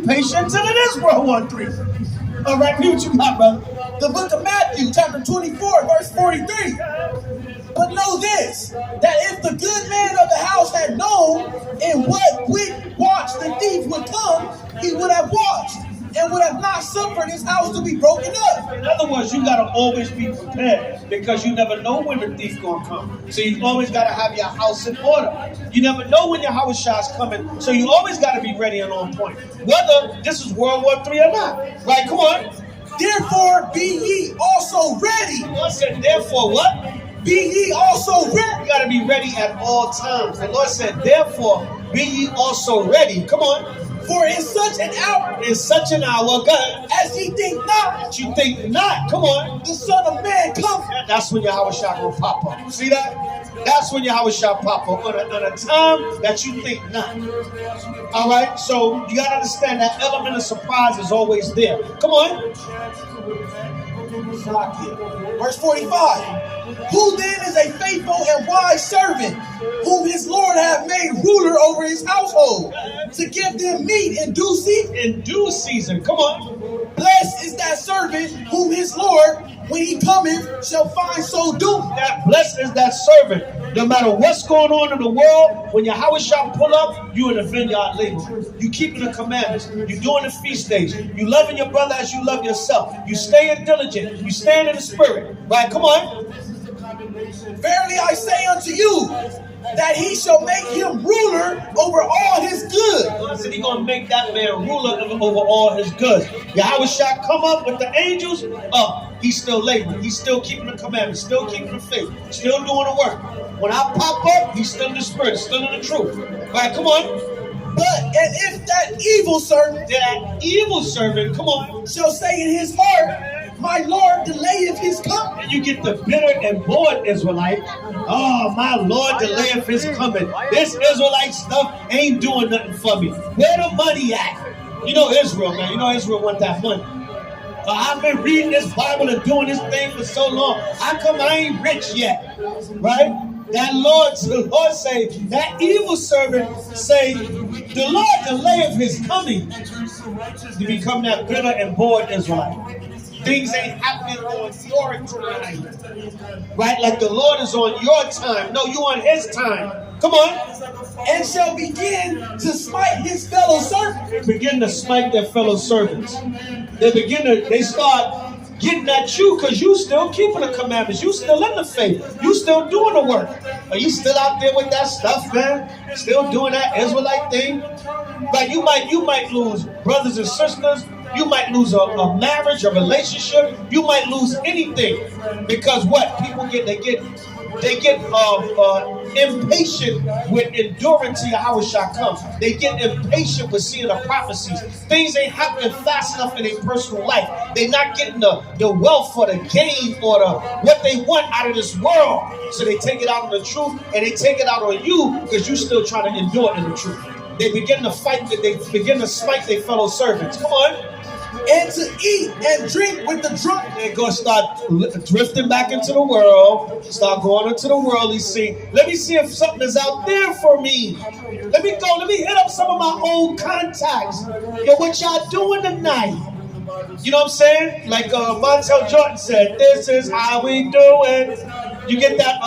patient till it is World War III. All right, read what you got, brother. The book of Matthew, chapter 24, verse 43. But know this, that if the good man of the house had known in what watch the thief would come, he would have watched and would have not suffered his house to be broken up. In other words, you got to always be prepared because you never know when the thief going to come. So you always got to have your house in order. You never know when your house shot's coming, so you always got to be ready and on point. Whether this is World War III or not. Right, come on. Therefore, be ye also ready. I said, therefore what? Be ye also ready. You got to be ready at all times. The Lord said, therefore, be ye also ready. Come on. For in such an hour, God, as ye think not, you think not. Come on, the Son of Man comes. That's when your house shall will pop up. See that? That's when your house shall pop up on a time that you think not. All right. So you got to understand that element of surprise is always there. Come on. Verse 45. Who then is a faithful and wise servant, whom his Lord hath made ruler over his household, to give them meat in due season? In due season. Come on. Blessed is that servant whom his Lord, when he cometh, shall find so doing. That blessed is that servant. No matter what's going on in the world, when your house shall pull up, you in the vineyard labor. You keeping the commandments. You doing the feast days. You loving your brother as you love yourself. You staying diligent. You stand in the spirit. Right? Come on. Verily I say unto you, that he shall make him ruler over all his goods. God said he's going to make that man ruler over all his goods. Yahweh shall come up with the angels. He's still laboring. He's still keeping the commandments, still keeping the faith, still doing the work. When I pop up, he's still in the spirit, still in the truth. All right, come on. But, and if that evil servant, come on, shall say in his heart, my Lord delayeth his coming. And you get the bitter and bored Israelite. Oh, my Lord delayeth his coming. This Israelite stuff ain't doing nothing for me. Where the money at? You know Israel, man. You know Israel want that money. I've been reading this Bible and doing this thing for so long. How come I ain't rich yet? Right? The Lord say, that evil servant say, the Lord delayeth his coming, to become that bitter and bored Israelite. Things ain't happening on your time. Right? Like the Lord is on your time. No, you on his time. Come on. And shall begin to smite his fellow servants. Begin to smite their fellow servants. They start getting at you because you still keeping the commandments. You still in the faith. You still doing the work. Are you still out there with that stuff, man? Still doing that Israelite thing? Like you might lose brothers and sisters. You might lose a marriage, a relationship. You might lose anything because what people get, they get impatient with enduring till Yahweh shall come. They get impatient with seeing the prophecies. Things ain't happening fast enough in their personal life. They're not getting the wealth or the gain or what they want out of this world. So they take it out on the truth and they take it out on you because you're still trying to endure in the truth. They begin to fight, they begin to smite their fellow servants. Come on. And to eat and drink with the drunk. They're going to start drifting back into the world. Start going into the worldly scene. Let me see if something is out there for me. Let me go. Let me hit up some of my old contacts. Yo, what y'all doing tonight? You know what I'm saying? Like Montel Jordan said, this is how we do it. You get that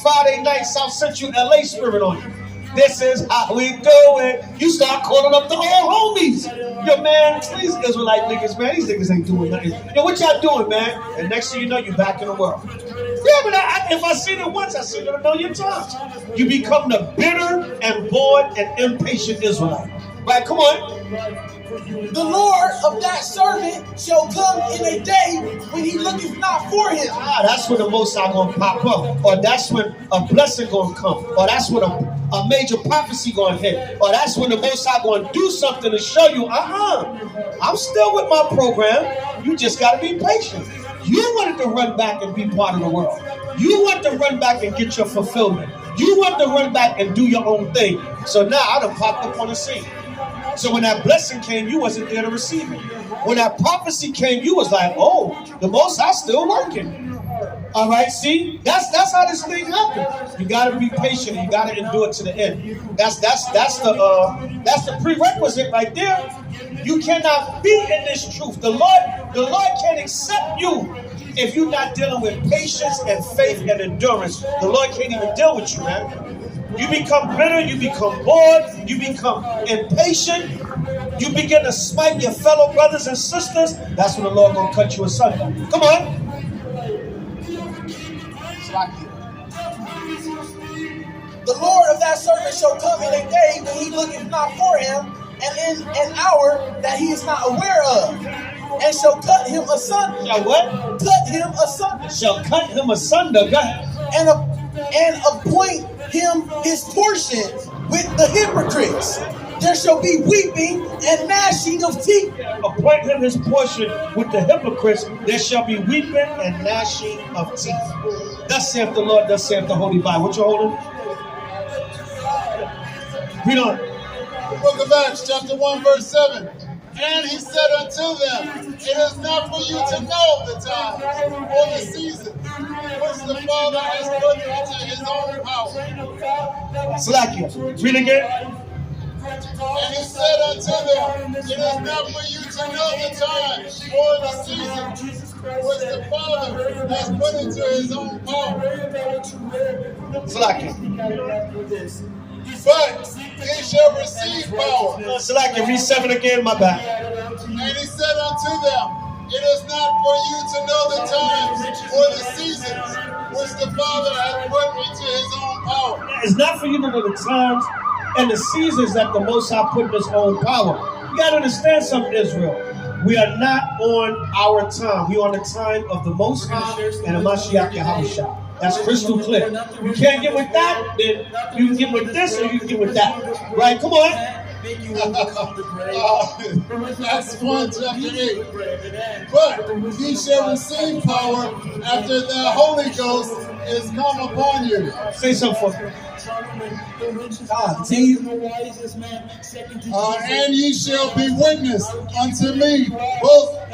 Friday night South Central LA spirit on you. This is how we do it. You start calling up the old homies. Yo, man, these Israelite niggas, man, these niggas ain't doing nothing. Yo, what y'all doing, man? And next thing you know, you're back in the world. Yeah, but if I seen it once, I seen it a million times. You become the bitter and bored and impatient Israelite. Right, come on. The Lord of that servant shall come in a day when he looketh not for him. That's when the Most High gonna pop up, or that's when a blessing gonna come, or that's when a major prophecy gonna hit, or that's when the Most High gonna do something to show you, I'm still with my program. You just gotta be patient. You wanted to run back and be part of the world. You want to run back and get your fulfillment. You want to run back and do your own thing. So now I done popped up on the scene. So when that blessing came, you wasn't there to receive it. When that prophecy came, you was like, oh, the Most High still working. All right, see, that's how this thing happens. You got to be patient. You got to endure it to the end. That's the prerequisite right there. You cannot be in this truth. The Lord can't accept you if you're not dealing with patience and faith and endurance. The Lord can't even deal with you, man. You become bitter, you become bored, you become impatient, you begin to smite your fellow brothers and sisters. That's when the Lord gonna cut you asunder. Come on. The Lord of that servant shall come in a day when he looketh not for him, and in an hour that he is not aware of, and shall cut him asunder. Shall what? Cut him asunder. Shall cut him asunder. Go ahead. And appoint him his portion with the hypocrites. There shall be weeping and gnashing of teeth. Appoint him his portion with the hypocrites. There shall be weeping and gnashing of teeth. Thus saith the Lord, thus saith the Holy Bible. What you holding? Read on. The book of Acts, chapter 1, verse 7. And he said unto them, it is not for you to know the times or the seasons which the Father has put into his own power. Slack you. Read again. And he said unto them, it is not for you to know the times or the seasons which the Father has put into his own power. Slack you. But ye shall receive power. Slack you. Read 7 again, my bad. And he said unto them, it is not for you to know the times or the seasons which the Father hath put into his own power. It's not for you to know the times and the seasons that the Most High put in his own power. You got to understand something, Israel. We are not on our time. We are on the time of the Most High and the Mashiach Yahushua. That's crystal clear. You can't get with that, then you can get with this or you can get with that. Right? Come on. Acts 1, chapter 8. But ye shall receive power after the Holy Ghost is come upon you. Say something for me. And ye shall be witness unto me both